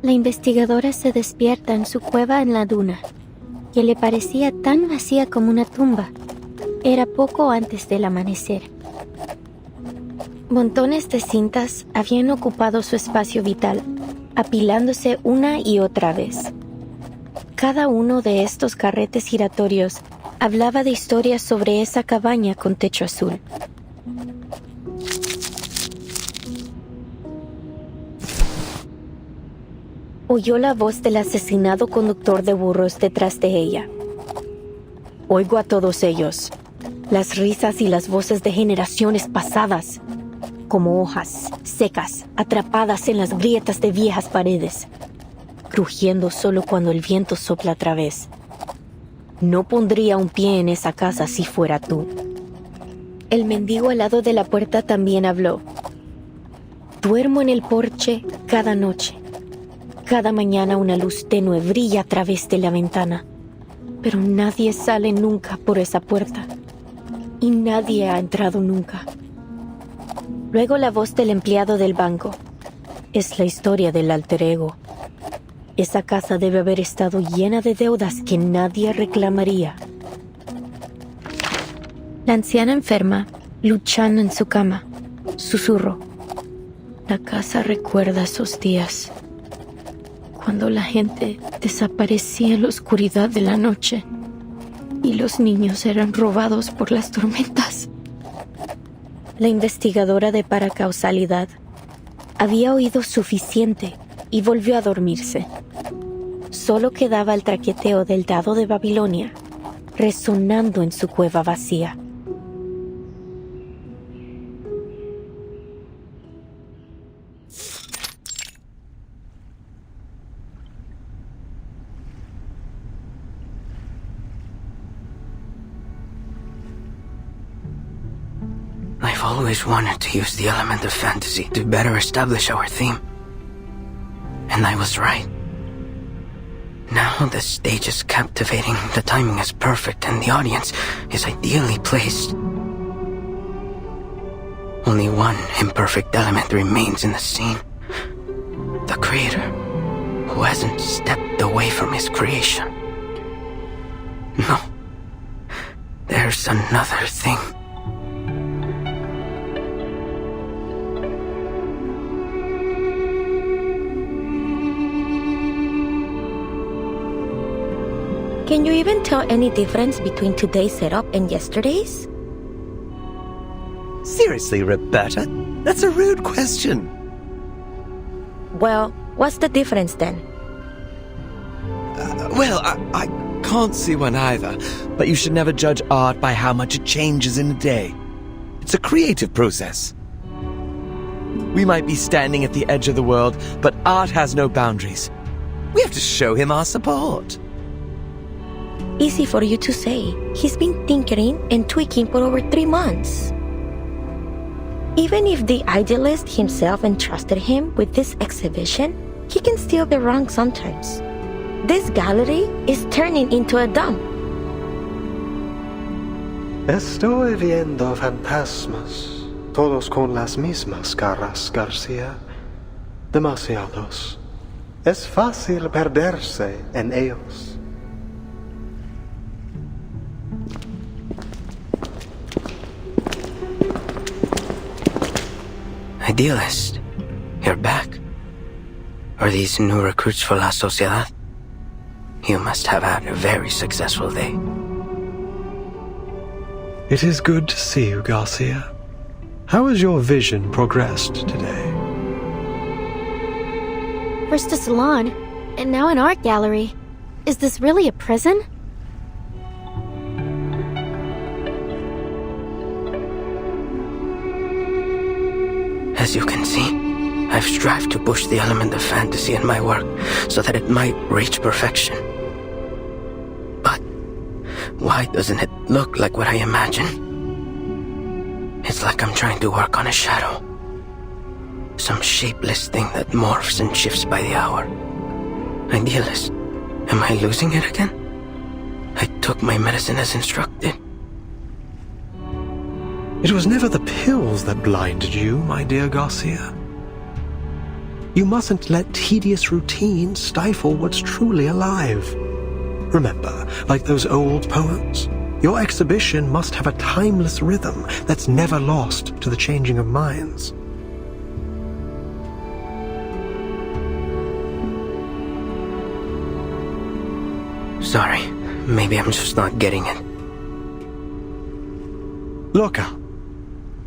La investigadora se despierta en su cueva en la duna, que le parecía tan vacía como una tumba. Era poco antes del amanecer. Montones de cintas habían ocupado su espacio vital, apilándose una y otra vez. Cada uno de estos carretes giratorios hablaba de historias sobre esa cabaña con techo azul. Oyó la voz del asesinado conductor de burros detrás de ella. Oigo a todos ellos, las risas y las voces de generaciones pasadas, como hojas secas atrapadas en las grietas de viejas paredes, crujiendo solo cuando el viento sopla otra vez. No pondría un pie en esa casa si fuera tú. El mendigo al lado de la puerta también habló. Duermo en el porche cada noche. Cada mañana una luz tenue brilla a través de la ventana, pero nadie sale nunca por esa puerta. Y nadie ha entrado nunca. Luego la voz del empleado del banco. Es la historia del alter ego. Esa casa debe haber estado llena de deudas que nadie reclamaría. La anciana enferma, luchando en su cama, susurró. La casa recuerda esos días, cuando la gente desaparecía en la oscuridad de la noche y los niños eran robados por las tormentas. La investigadora de paracausalidad había oído suficiente y volvió a dormirse. Solo quedaba el traqueteo del dado de Babilonia, resonando en su cueva vacía. I've always wanted to use the element of fantasy to better establish our theme. And I was right. Now the stage is captivating, the timing is perfect, and the audience is ideally placed. Only one imperfect element remains in the scene. The creator, who hasn't stepped away from his creation. No. There's another thing. Can you even tell any difference between today's setup and yesterday's? Seriously, Roberta? That's a rude question. Well, what's the difference then? I can't see one either, but you should never judge art by how much it changes in a day. It's a creative process. We might be standing at the edge of the world, but art has no boundaries. We have to show him our support. Easy for you to say. He's been tinkering and tweaking for over 3 months. Even if the idealist himself entrusted him with this exhibition, he can still be wrong sometimes. This gallery is turning into a dump. Estoy viendo fantasmas, todos con las mismas caras, García. Demasiados. Es fácil perderse en ellos. Idealist, you're back. Are these new recruits for La Sociedad? You must have had a very successful day. It is good to see you, Garcia. How has your vision progressed today? First a salon, and now an art gallery. Is this really a prison? As you can see, I've strived to push the element of fantasy in my work so that it might reach perfection. But why doesn't it look like what I imagine? It's like I'm trying to work on a shadow. Some shapeless thing that morphs and shifts by the hour. Idealist, am I losing it again? I took my medicine as instructed. It was never the pills that blinded you, my dear Garcia. You mustn't let tedious routine stifle what's truly alive. Remember, like those old poems, your exhibition must have a timeless rhythm that's never lost to the changing of minds. Sorry, maybe I'm just not getting it. Look up.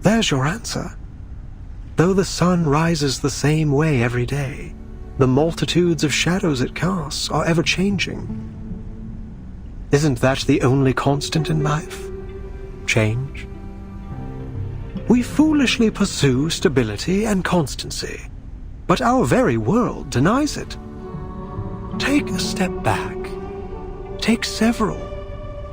There's your answer. Though the sun rises the same way every day, the multitudes of shadows it casts are ever-changing. Isn't that the only constant in life? Change. We foolishly pursue stability and constancy, but our very world denies it. Take a step back. Take several,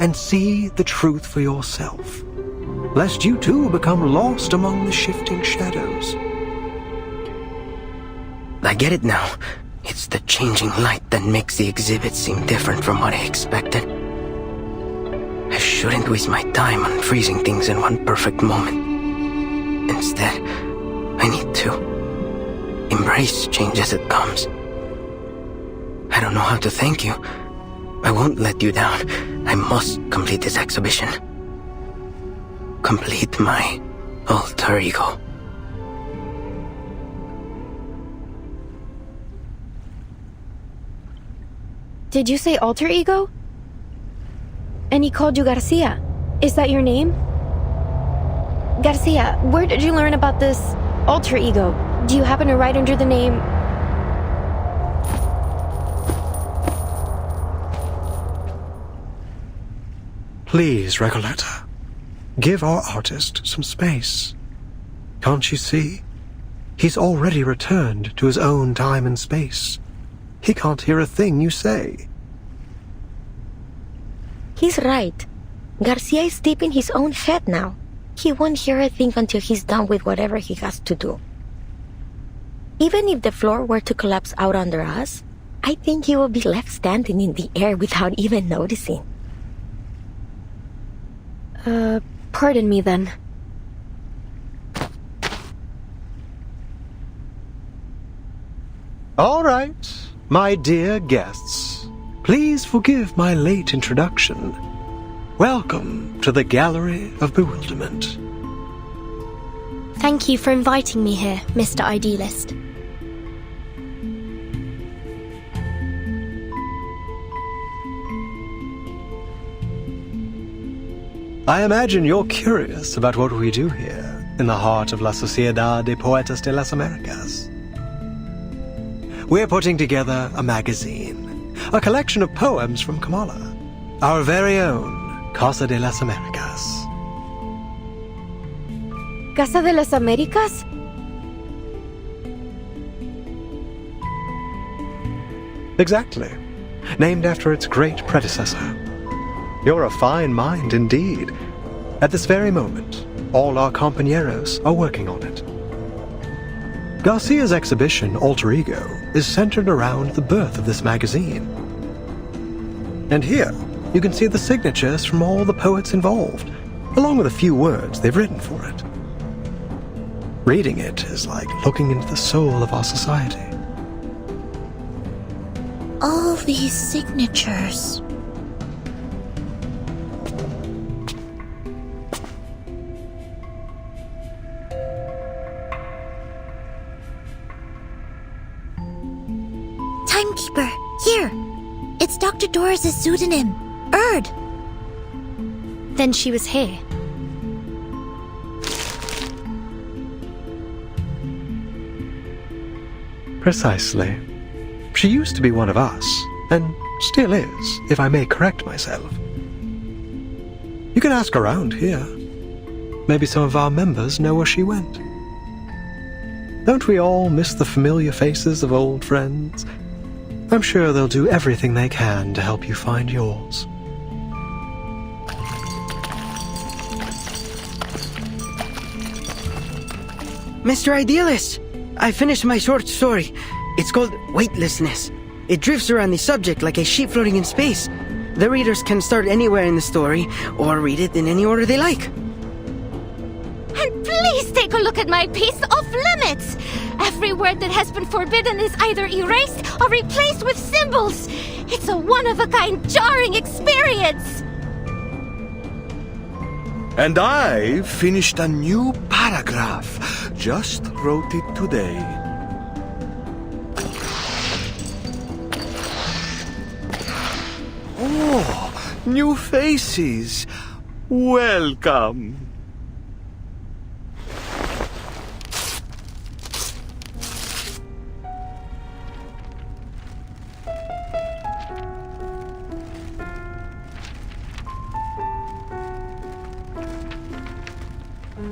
and see the truth for yourself, lest you too become lost among the shifting shadows. I get it now. It's the changing light that makes the exhibit seem different from what I expected. I shouldn't waste my time on freezing things in one perfect moment. Instead, I need to embrace change as it comes. I don't know how to thank you. I won't let you down. I must complete this exhibition. Complete my alter ego. Did you say alter ego? And he called you Garcia. Is that your name? Garcia, where did you learn about this alter ego? Do you happen to write under the name... Please, Recoleta, give our artist some space. Can't you see? He's already returned to his own time and space. He can't hear a thing you say. He's right. Garcia is deep in his own head now. He won't hear a thing until he's done with whatever he has to do. Even if the floor were to collapse out under us, I think he will be left standing in the air without even noticing. Pardon me then. All right, my dear guests, please forgive my late introduction. Welcome to the Gallery of Bewilderment. Thank you for inviting me here, Mr. Idealist. I imagine you're curious about what we do here in the heart of La Sociedad de Poetas de las Americas. We're putting together a magazine, a collection of poems from Kamala, our very own Casa de las Americas. ¿Casa de las Américas? Exactly. Named after its great predecessor. You're a fine mind indeed. At this very moment, all our compañeros are working on it. Garcia's exhibition, Alter Ego, is centered around the birth of this magazine. And here, you can see the signatures from all the poets involved, along with a few words they've written for it. Reading it is like looking into the soul of our society. All these signatures. Timekeeper, here! It's Dr. Doris' pseudonym, Erd! Then she was here. Precisely. She used to be one of us, and still is, if I may correct myself. You can ask around here. Maybe some of our members know where she went. Don't we all miss the familiar faces of old friends? I'm sure they'll do everything they can to help you find yours. Mr. Idealist, I finished my short story. It's called Weightlessness. It drifts around the subject like a sheep floating in space. The readers can start anywhere in the story, or read it in any order they like. And please take a look at my piece off limits. Every word that has been forbidden is either erased or replaced with symbols. It's a one-of-a-kind, jarring experience. And I finished a new paragraph. Just wrote it today. Oh, new faces. Welcome.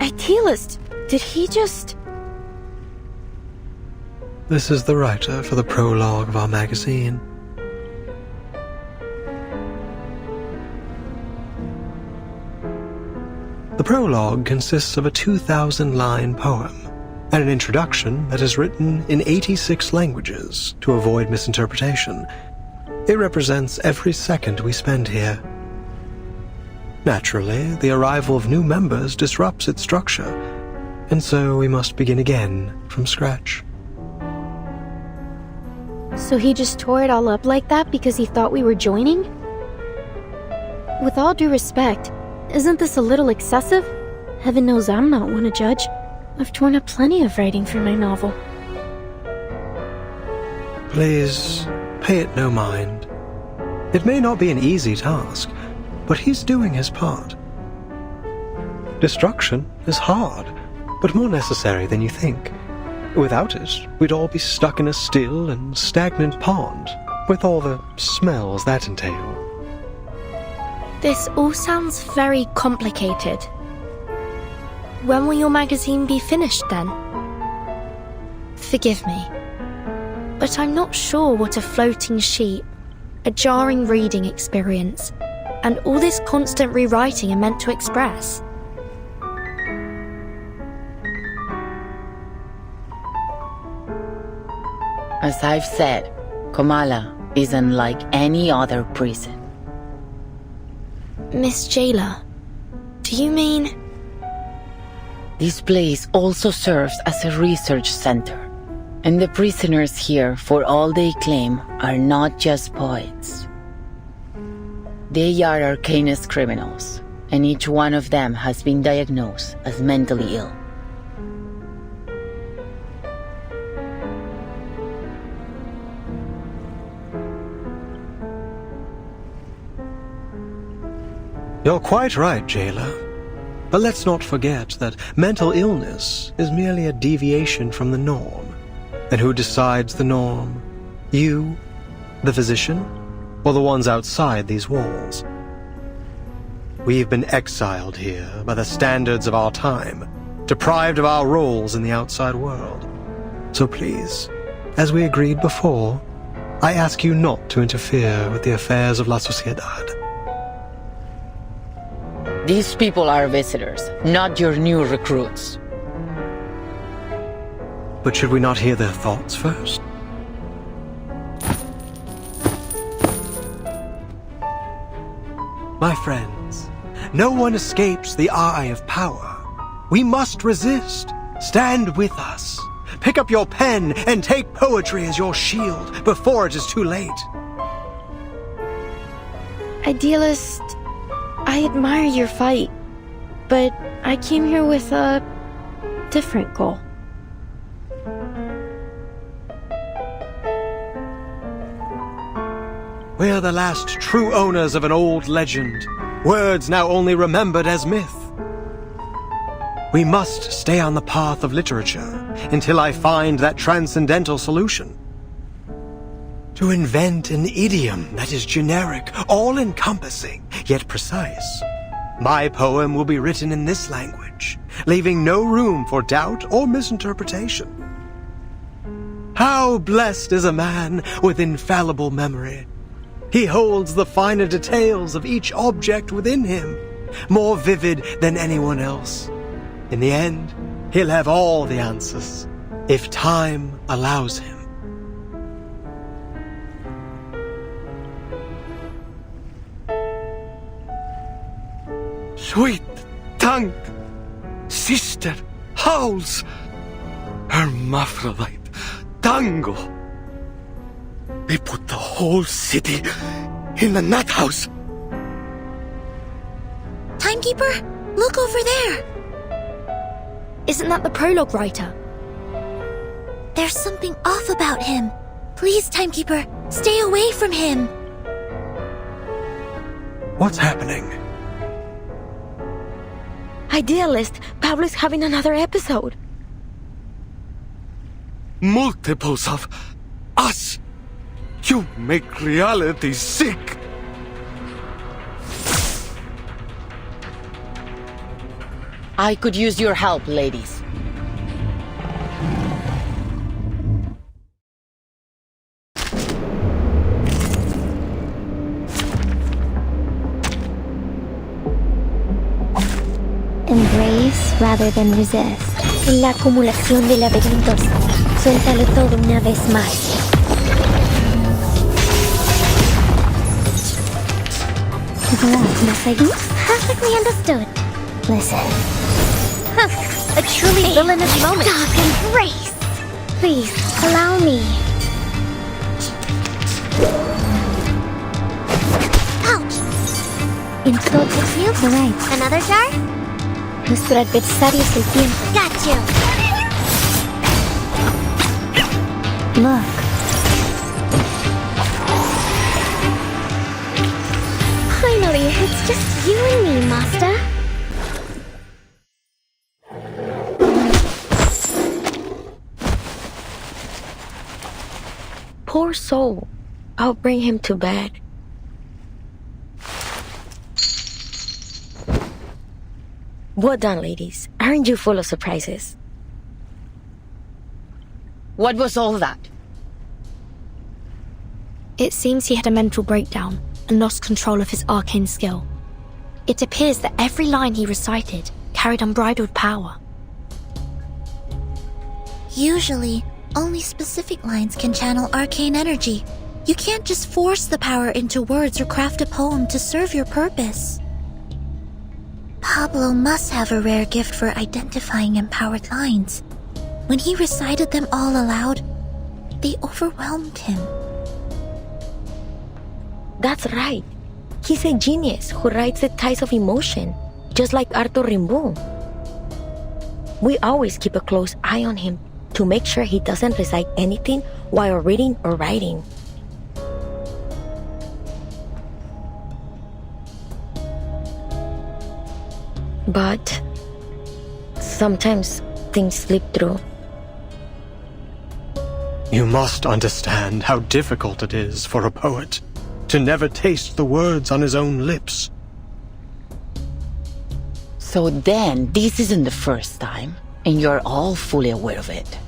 Idealist, did he just... This is the writer for the prologue of our magazine. The prologue consists of a 2,000-line poem and an introduction that is written in 86 languages to avoid misinterpretation. It represents every second we spend here. Naturally, the arrival of new members disrupts its structure, and so we must begin again from scratch. So he just tore it all up like that because he thought we were joining? With all due respect, isn't this a little excessive? Heaven knows I'm not one to judge. I've torn up plenty of writing for my novel. Please, pay it no mind. It may not be an easy task, but he's doing his part. Destruction is hard, but more necessary than you think. Without it, we'd all be stuck in a still and stagnant pond, with all the smells that entail. This all sounds very complicated. When will your magazine be finished then? Forgive me, but I'm not sure what a floating sheet, a jarring reading experience, and all this constant rewriting are meant to express. As I've said, Kamala is unlike any other prison. Miss Jailer, do you mean... This place also serves as a research center, and the prisoners here, for all they claim, are not just poets. They are arcanous criminals, and each one of them has been diagnosed as mentally ill. You're quite right, Jailer. But let's not forget that mental illness is merely a deviation from the norm. And who decides the norm? You, the physician, or the ones outside these walls? We've been exiled here by the standards of our time, deprived of our roles in the outside world. So please, as we agreed before, I ask you not to interfere with the affairs of La Sociedad. These people are visitors, not your new recruits. But should we not hear their thoughts first? My friends, no one escapes the eye of power. We must resist. Stand with us. Pick up your pen and take poetry as your shield before it is too late. Idealist, I admire your fight, but I came here with a different goal. We're the last true owners of an old legend, words now only remembered as myth. We must stay on the path of literature until I find that transcendental solution. To invent an idiom that is generic, all-encompassing, yet precise. My poem will be written in this language, leaving no room for doubt or misinterpretation. How blessed is a man with infallible memory. He holds the finer details of each object within him, more vivid than anyone else. In the end, he'll have all the answers, if time allows him. Sweet tongue, sister howls. Hermaphrodite tango. They put the whole city in the nut house. Timekeeper, look over there. Isn't that the prologue writer? There's something off about him. Please, Timekeeper, stay away from him. What's happening? Idealist, Pablo's having another episode. Multiples of us. You make reality sick. I could use your help, ladies. Embrace rather than resist. En la acumulación de laberintos, suéltalo todo una vez más. Correct, message. Perfectly understood. Listen. A truly villainous moment. Stop, embrace. Please, allow me. Ouch! Entonces, You? Right. Another jar? nuestro adversario es el tiempo. Got you. Look. Finally, it's just you and me, Master. Poor soul. I'll bring him to bed. Well done, ladies. Aren't you full of surprises? What was all that? It seems he had a mental breakdown and lost control of his arcane skill. It appears that every line he recited carried unbridled power. Usually, only specific lines can channel arcane energy. You can't just force the power into words or craft a poem to serve your purpose. Pablo must have a rare gift for identifying empowered lines. When he recited them all aloud, they overwhelmed him. That's right. He's a genius who rides the tides of emotion, just like Arthur Rimbaud. We always keep a close eye on him to make sure he doesn't recite anything while reading or writing. But sometimes things slip through. You must understand how difficult it is for a poet to never taste the words on his own lips. So then, this isn't the first time, and you're all fully aware of it.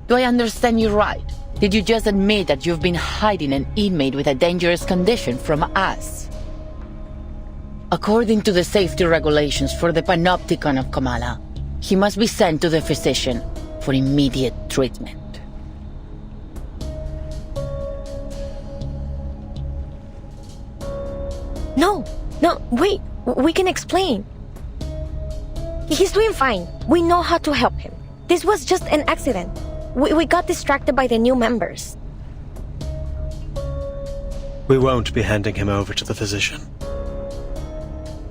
Do I understand you right? Did you just admit that you've been hiding an inmate with a dangerous condition from us? According to the safety regulations for the Panopticon of Kamala, he must be sent to the physician for immediate treatment. No, wait, we can explain. He's doing fine. We know how to help him. This was just an accident. We got distracted by the new members. We won't be handing him over to the physician.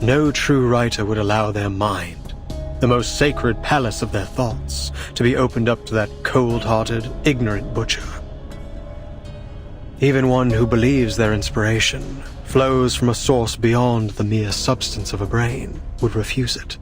No true writer would allow their mind, the most sacred palace of their thoughts, to be opened up to that cold-hearted, ignorant butcher. Even one who believes their inspiration flows from a source beyond the mere substance of a brain would refuse it.